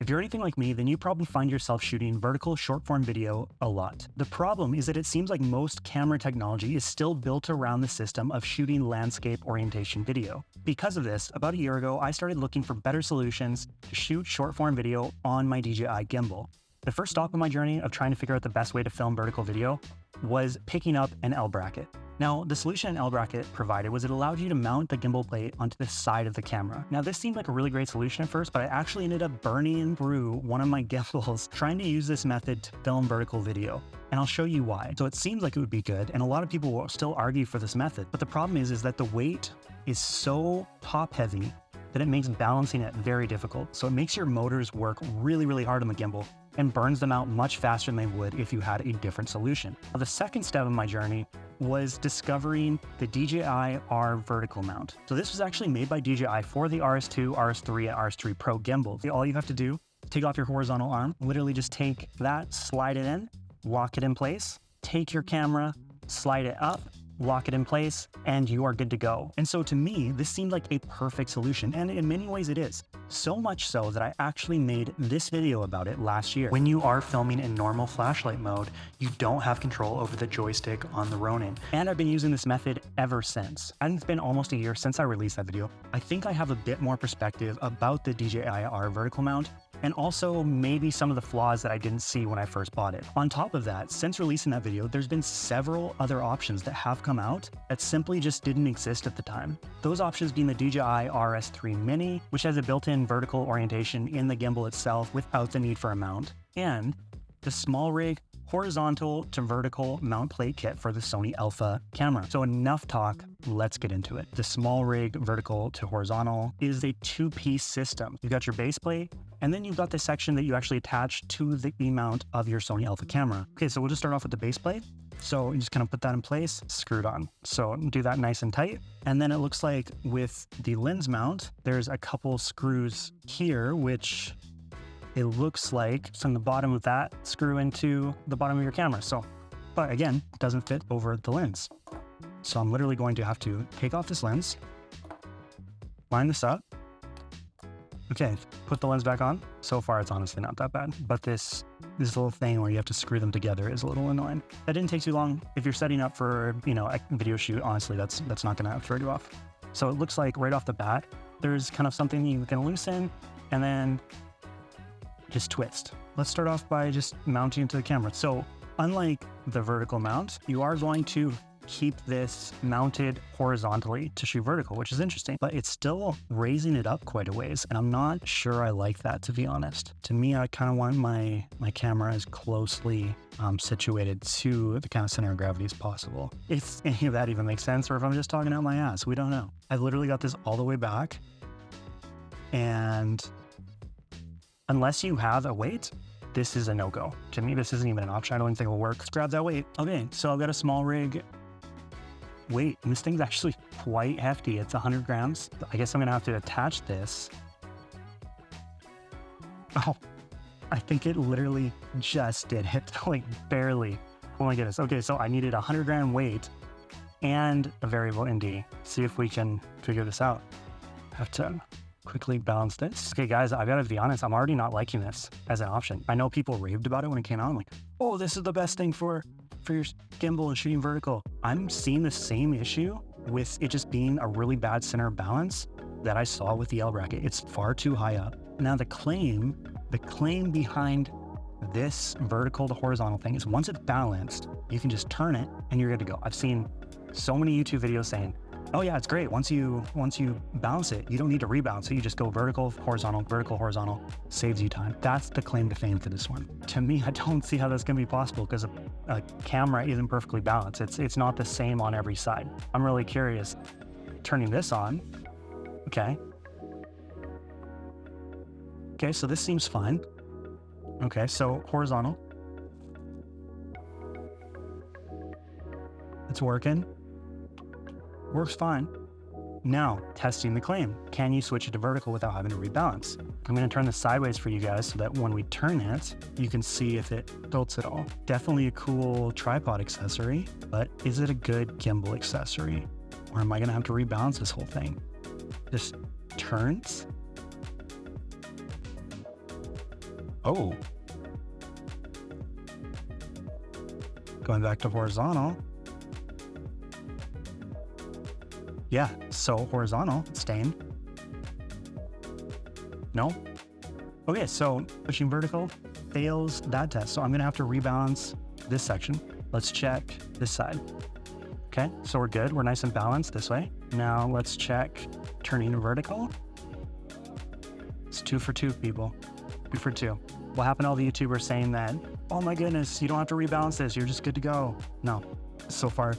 If you're anything like me, then you probably find yourself shooting vertical short-form video a lot. The problem is that it seems like most camera technology is still built around the system of shooting landscape orientation video. Because of this, about a year ago, I started looking for better solutions to shoot short-form video on my DJI gimbal. The first stop on my journey of trying to figure out the best way to film vertical video was picking up an L bracket. Now, the solution an L bracket provided was it allowed you to mount the gimbal plate onto the side of the camera. Now, this seemed like a really great solution at first, but I actually ended up burning through one of my gimbals trying to use this method to film vertical video. And I'll show you why. So it seems like it would be good, and a lot of people will still argue for this method. But the problem is that the weight is so top heavy that it makes balancing it very difficult. So it makes your motors work really, really hard on the gimbal and burns them out much faster than they would if you had a different solution. Now, the second step of my journey was discovering the DJI R Vertical Mount. So this was actually made by DJI for the RS2, RS3, and RS3 Pro gimbals. All you have to do, take off your horizontal arm, literally just take that, slide it in, lock it in place, take your camera, slide it up, lock it in place, and you are good to go. And so to me, this seemed like a perfect solution, and in many ways it is. So much so that I actually made this video about it last year. When you are filming in normal flashlight mode, you don't have control over the joystick on the Ronin. And I've been using this method ever since. And it's been almost a year since I released that video. I think I have a bit more perspective about the DJI R Vertical Mount, and also maybe some of the flaws that I didn't see when I first bought it. On top of that, since releasing that video, there's been several other options that have come out that simply just didn't exist at the time. Those options being the DJI RS3 Mini, which has a built-in vertical orientation in the gimbal itself without the need for a mount, and the SmallRig Horizontal-to-Vertical Mount plate kit for the Sony Alpha camera. So enough talk, let's get into it. The SmallRig Vertical to Horizontal is a two-piece system. You've got your base plate, and then you've got the section that you actually attach to the E-mount of your Sony Alpha camera. Okay, so we'll just start off with the base plate. So you just kind of put that in place, screw it on. So do that nice and tight. And then it looks like with the lens mount, there's a couple screws here, which it looks like from the bottom of that screw into the bottom of your camera. So, but again, it doesn't fit over the lens. So I'm literally going to have to take off this lens, line this up. Okay, put the lens back on. So far, it's honestly not that bad, but this little thing where you have to screw them together is a little annoying. That didn't take too long. If you're setting up for, a video shoot, honestly, that's not gonna throw you off. So it looks like right off the bat, there's kind of something you can loosen and then just twist. Let's start off by just mounting it to the camera. So unlike the vertical mount, you are going to keep this mounted horizontally to shoot vertical, which is interesting, but it's still raising it up quite a ways. And I'm not sure I like that, to be honest. To me, I kind of want my camera as closely situated to the kind of center of gravity as possible. If any of that even makes sense, or if I'm just talking out my ass, we don't know. I've literally got this all the way back, and unless you have a weight, this is a no-go. To me, this isn't even an option. I don't even think it will work. Let's grab that weight. Okay, so I've got a SmallRig weight, and this thing's actually quite hefty. It's 100 grams. I guess I'm gonna have to attach this. Oh, I think it literally just did it, like barely. Oh my goodness. Okay, so I needed 100 gram weight and a variable ND. See if we can figure this out. Have to quickly balance this. Okay guys, I gotta be honest, I'm already not liking this as an option. I know people raved about it when it came out. I'm like, oh, this is the best thing for your gimbal and shooting vertical. I'm seeing the same issue with it just being a really bad center of balance that I saw with the L bracket. It's far too high up. Now the claim behind this vertical to horizontal thing is once it's balanced, you can just turn it and you're good to go. I've seen so many YouTube videos saying, oh yeah, it's great. Once you balance it, you don't need to rebalance it. You just go vertical, horizontal, saves you time. That's the claim to fame for this one. To me, I don't see how that's gonna be possible because a camera isn't perfectly balanced. It's not the same on every side. I'm really curious. Turning this on, okay. Okay, so this seems fine. Okay, so horizontal. It's working. Works fine. Now, testing the claim. Can you switch it to vertical without having to rebalance? I'm gonna turn this sideways for you guys so that when we turn it, you can see if it tilts at all. Definitely a cool tripod accessory, but is it a good gimbal accessory? Or am I gonna have to rebalance this whole thing? Just turns. Oh, going back to horizontal. Yeah, so horizontal, staying. No. Okay, so pushing vertical fails that test. So I'm gonna have to rebalance this section. Let's check this side. Okay, so we're good. We're nice and balanced this way. Now let's check turning vertical. It's 2 for 2, people. 2 for 2. What happened to all the YouTubers saying that, oh my goodness, you don't have to rebalance this, you're just good to go? No, so far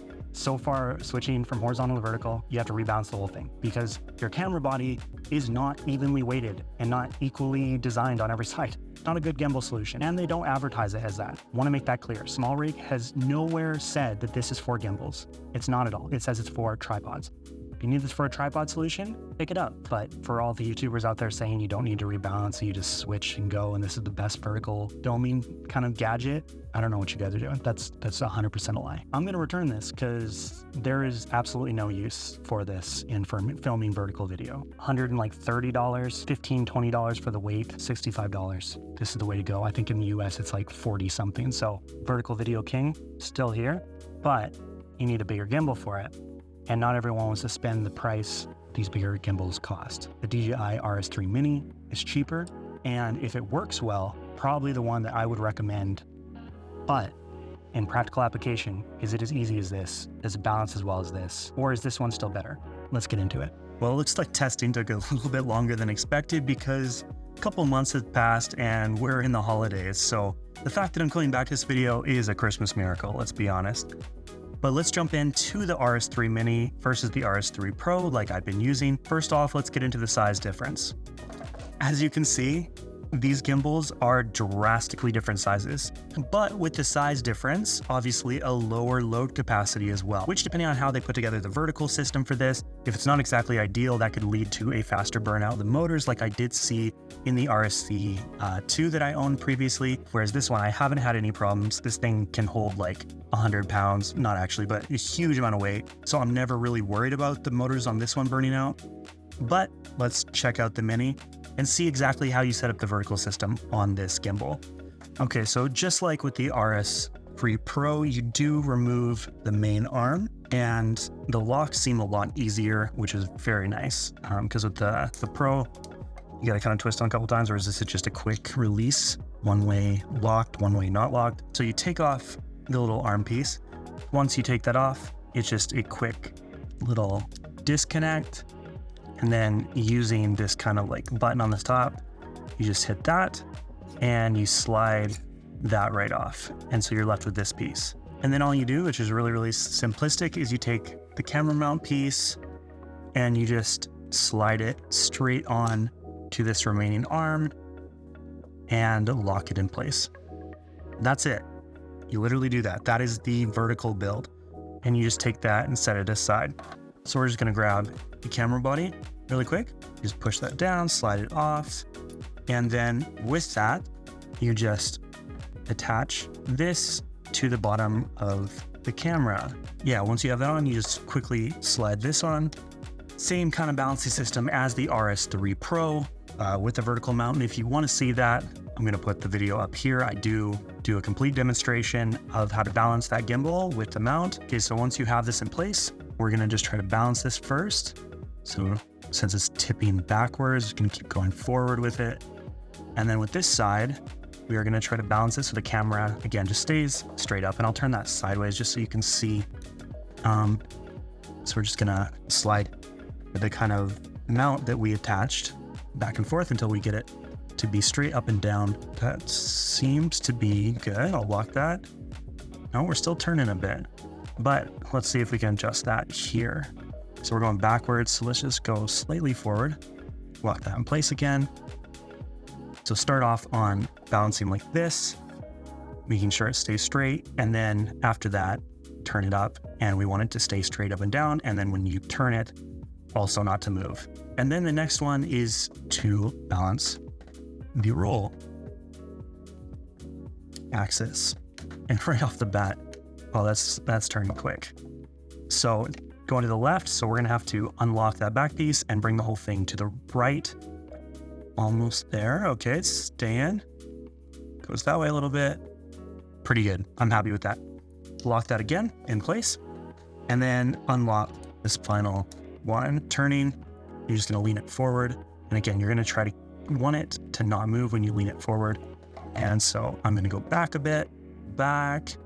switching from horizontal to vertical, you have to rebalance the whole thing because your camera body is not evenly weighted and not equally designed on every side. Not a good gimbal solution, and they don't advertise it as that. Want to make that clear. SmallRig has nowhere said that this is for gimbals. It's not at all. It says it's for tripods. If you need this for a tripod solution, pick it up. But for all the YouTubers out there saying you don't need to rebalance, you just switch and go, and this is the best vertical filming kind of gadget, I don't know what you guys are doing. That's 100% a lie. I'm gonna return this because there is absolutely no use for this in filming vertical video. $130, $15, $20 for the weight, $65. This is the way to go. I think in the US it's like 40 something. So vertical video king, still here, but you need a bigger gimbal for it. And not everyone wants to spend the price these bigger gimbals cost. The DJI RS3 Mini is cheaper, and if it works well, probably the one that I would recommend. But in practical application, is it as easy as this? Does it balance as well as this? Or is this one still better? Let's get into it. Well, it looks like testing took a little bit longer than expected because a couple months have passed and we're in the holidays. So the fact that I'm coming back to this video is a Christmas miracle, let's be honest. But let's jump into the RS3 Mini versus the RS3 Pro like I've been using. First off, let's get into the size difference. As you can see, these gimbals are drastically different sizes, but with the size difference, obviously a lower load capacity as well, which depending on how they put together the vertical system for this, if it's not exactly ideal, that could lead to a faster burnout of the motors like I did see in the RS3 2 that I owned previously, whereas this one, I haven't had any problems. This thing can hold like 100 pounds, not actually, but a huge amount of weight. So I'm never really worried about the motors on this one burning out. But let's check out the Mini and see exactly how you set up the vertical system on this gimbal. Okay, so just like with the RS3 Pro, you do remove the main arm and the locks seem a lot easier, which is very nice. Because with the Pro, you gotta kind of twist on a couple times, or is this just a quick release? One way locked, one way not locked. So you take off the little arm piece. Once you take that off, it's just a quick little disconnect. And then using this kind of like button on the top, you just hit that and you slide that right off. And so you're left with this piece. And then all you do, which is really, really simplistic, is you take the camera mount piece and you just slide it straight on to this remaining arm and lock it in place. That's it. You literally do that. That is the vertical build. And you just take that and set it aside. So we're just gonna grab the camera body really quick. Just push that down, slide it off. And then with that, you just attach this to the bottom of the camera. Yeah, once you have that on, you just quickly slide this on. Same kind of balancing system as the RS3 Pro with the vertical mount. And if you wanna see that, I'm gonna put the video up here. I do a complete demonstration of how to balance that gimbal with the mount. Okay, so once you have this in place, we're gonna just try to balance this first. So since it's tipping backwards, you can keep going forward with it. And then with this side, we are gonna try to balance it so the camera, again, just stays straight up. And I'll turn that sideways just so you can see. So we're just gonna slide the kind of mount that we attached back and forth until we get it to be straight up and down. That seems to be good. I'll lock that. No, we're still turning a bit, but let's see if we can adjust that here. So we're going backwards, so let's just go slightly forward, lock that in place again. So start off on balancing like this, making sure it stays straight, and then after that, turn it up, and we want it to stay straight up and down, and then when you turn it, also not to move. And then the next one is to balance the roll axis. And right off the bat, well, that's turning quick. So going to the left, so we're gonna have to unlock that back piece and bring the whole thing to the right. Almost there, okay, it's staying. goes that way a little bit. Pretty good. I'm happy with that. Lock that again in place, and then unlock this final one. Turning, you're just gonna lean it forward. And again, you're gonna try to want it to not move when you lean it forward. And so I'm gonna go back a bit, back,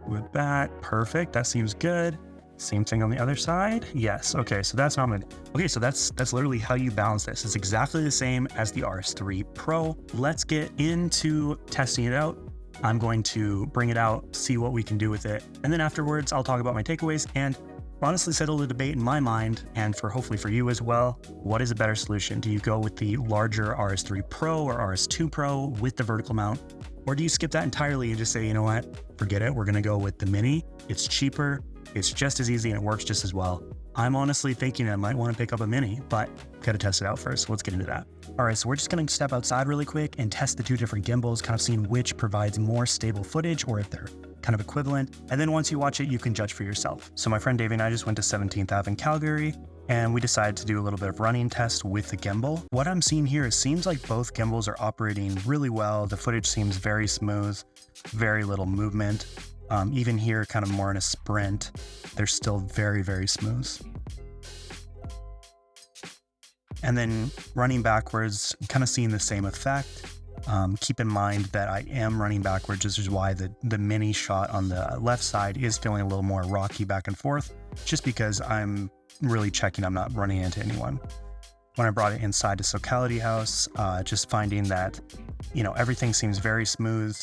with back, perfect, that seems good. Same thing on the other side, yes, okay, so that's how I'm gonna, okay, so that's literally how you balance this. It's exactly the same as the RS3 Pro. Let's get into testing it out. I'm going to bring it out, see what we can do with it. And then afterwards, I'll talk about my takeaways and honestly settle the debate in my mind, and hopefully for you as well. What is a better solution? Do you go with the larger RS3 Pro or RS2 Pro with the vertical mount? Or do you skip that entirely and just say, you know what, forget it, we're gonna go with the Mini. It's cheaper, it's just as easy, and it works just as well. I'm honestly thinking I might wanna pick up a Mini, but gotta test it out first. Let's get into that. All right, so we're just gonna step outside really quick and test the two different gimbals, kind of seeing which provides more stable footage or if they're kind of equivalent. And then once you watch it, you can judge for yourself. So my friend Davey and I just went to 17th Ave in Calgary, and we decided to do a little bit of running test with the gimbal. What I'm seeing here, it seems like both gimbals are operating really well. The footage seems very smooth, very little movement. Even here, kind of more in a sprint, they're still very, very smooth. And then running backwards, I'm kind of seeing the same effect. Keep in mind that I am running backwards. This is why the Mini shot on the left side is feeling a little more rocky back and forth, just because I'm really checking I'm not running into anyone. When I brought it inside to Socality House, just finding that, you know, everything seems very smooth,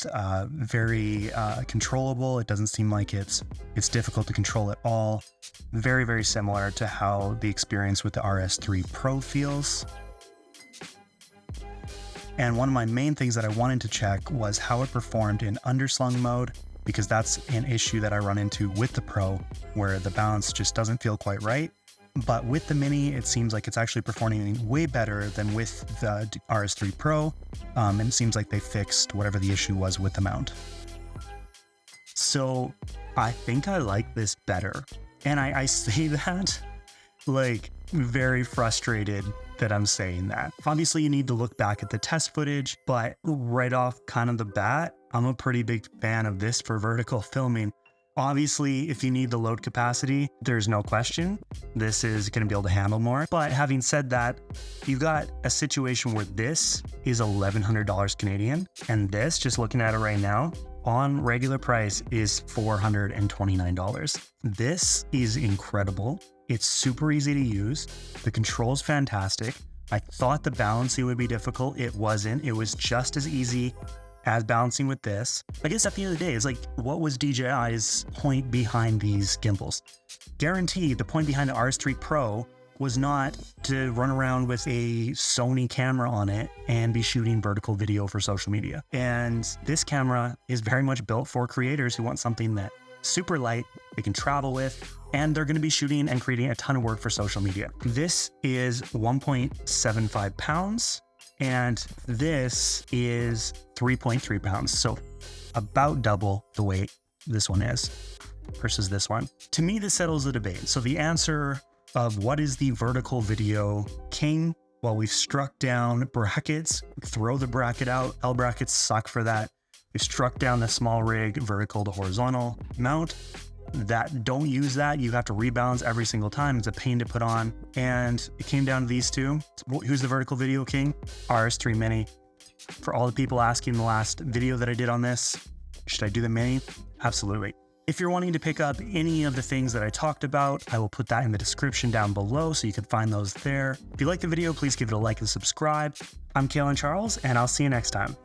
very controllable. It doesn't seem like it's difficult to control at all. Very, very similar to how the experience with the RS3 Pro feels. And one of my main things that I wanted to check was how it performed in underslung mode, because that's an issue that I run into with the Pro, where the balance just doesn't feel quite right. But with the Mini, it seems like it's actually performing way better than with the RS3 Pro. And it seems like they fixed whatever the issue was with the mount. So I think I like this better. And I say that like very frustrated that I'm saying that. Obviously, you need to look back at the test footage, but right off kind of the bat, I'm a pretty big fan of this for vertical filming. Obviously, if you need the load capacity, there's no question. This is going to be able to handle more. But having said that, you've got a situation where this is $1,100 Canadian, and this, just looking at it right now, on regular price is $429. This is incredible. It's super easy to use. The control's fantastic. I thought the balancing would be difficult. It wasn't. It was just as easy as balancing with this. I guess at the end of the day, it's like, what was DJI's point behind these gimbals? Guaranteed, the point behind the RS3 Pro was not to run around with a Sony camera on it and be shooting vertical video for social media. And this camera is very much built for creators who want something that super light, they can travel with, and they're going to be shooting and creating a ton of work for social media. This is 1.75 pounds, and this is 3.3 pounds. So about double the weight this one is versus this one. To me, this settles the debate. So the answer of what is the vertical video king? Well, we've struck down brackets, throw the bracket out. L brackets suck for that. We've struck down the SmallRig vertical to horizontal mount. Don't use that. You have to rebalance every single time. It's a pain to put on. And it came down to these two. Who's the vertical video king? RS3 Mini. For all the people asking in the last video that I did on this, should I do the Mini? Absolutely. If you're wanting to pick up any of the things that I talked about, I will put that in the description down below so you can find those there. If you like the video, please give it a like and subscribe. I'm Kalen Charles, and I'll see you next time.